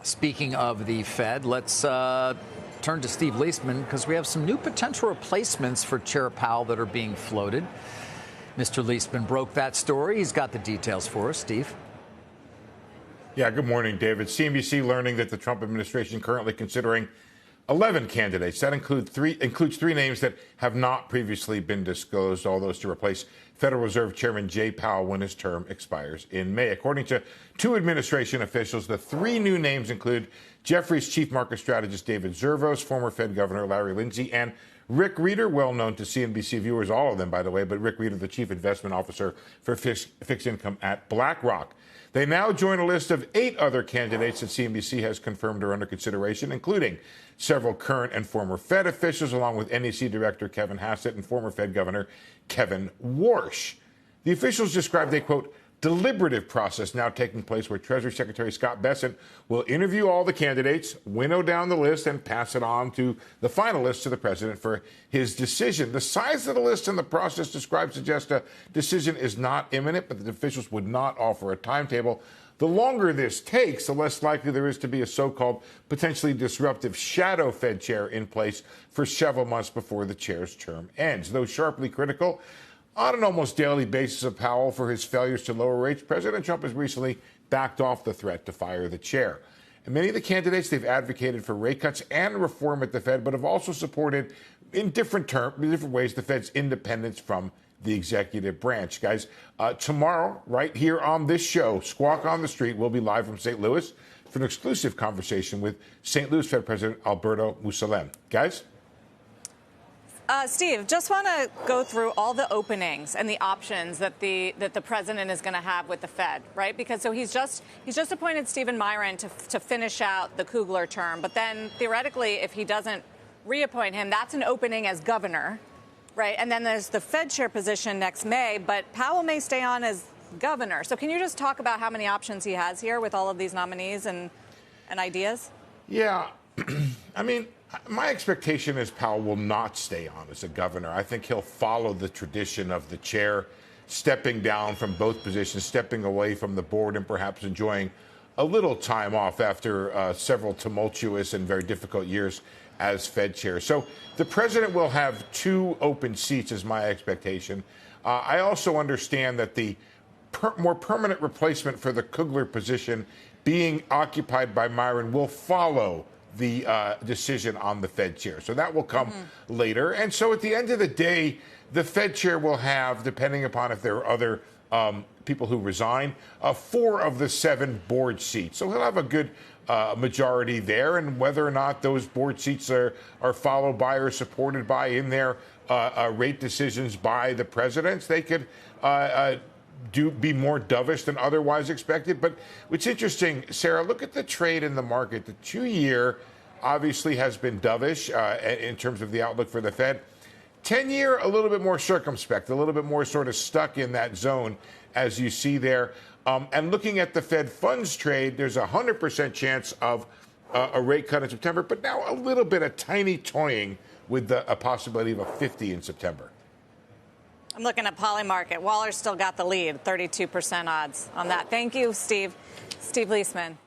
Speaking of the Fed, let's turn to Steve Leisman because we have some new potential replacements for Chair Powell that are being floated. Mr. Leisman broke that story. He's got the details for us. Steve. Yeah, good morning, David. CNBC learning that the Trump administration currently considering 11 candidates. That includes three names that have not previously been disclosed, all those to replace Federal Reserve Chairman Jay Powell when his term expires in May. According to two administration officials, the three new names include Jefferies chief market strategist David Zervos, former Fed Governor Larry Lindsey, and Rick Reeder, well known to CNBC viewers, all of them, by the way, but Rick Reeder, the chief investment officer for fixed income at BlackRock. They now join a list of 8 other candidates that CNBC has confirmed are under consideration, including several current and former Fed officials, along with NEC Director Kevin Hassett and former Fed Governor Kevin Warsh. The officials described a, quote, deliberative process now taking place where Treasury Secretary Scott Bessent will interview all the candidates, winnow down the list, and pass it on to the finalists to the president for his decision. The size of the list and the process described suggest a decision is not imminent, but the officials would not offer a timetable. The longer this takes, the less likely there is to be a so-called potentially disruptive shadow Fed chair in place for several months before the chair's term ends. Though sharply critical on an almost daily basis of Powell for his failures to lower rates, President Trump has recently backed off the threat to fire the chair. And many of the candidates, they've advocated for rate cuts and reform at the Fed, but have also supported in different ways the Fed's independence from the executive branch. Guys, tomorrow, right here on this show, Squawk on the Street, we'll be live from St. Louis for an exclusive conversation with St. Louis Fed President Alberto Musalem. Guys? Steve, just want to go through all the openings and the options that the president is going to have with the Fed, right? Because so he's just appointed Stephen Myron to finish out the Kugler term, but then theoretically, if he doesn't reappoint him, that's an opening as governor, right? And then there's the Fed chair position next May, but Powell may stay on as governor. So can you just talk about how many options he has here with all of these nominees and ideas? Yeah, I mean, my expectation is Powell will not stay on as a governor. I think he'll follow the tradition of the chair stepping down from both positions, stepping away from the board, and perhaps enjoying a little time off after several tumultuous and very difficult years as Fed chair. So the president will have 2 open seats is my expectation. I also understand that the more permanent replacement for the Kugler position being occupied by Myron will follow the decision on the Fed chair. So that will come later. And so at the end of the day, the Fed chair will have, depending upon if there are other people who resign, 4 of the 7 board seats. So he'll have a good majority there. And whether or not those board seats are followed by or supported by in their rate decisions by the presidents, they could be more dovish than otherwise expected. But what's interesting, Sarah, look at the trade in the market. The 2-year obviously has been dovish in terms of the outlook for the Fed. 10-year, a little bit more circumspect, a little bit more sort of stuck in that zone, as you see there. And looking at the Fed funds trade, there's a 100% chance of a rate cut in September, but now a little bit of tiny toying with a possibility of a 50 in September. I'm looking at Polymarket. Waller's still got the lead, 32% odds on that. Thank you, Steve. Steve Leisman.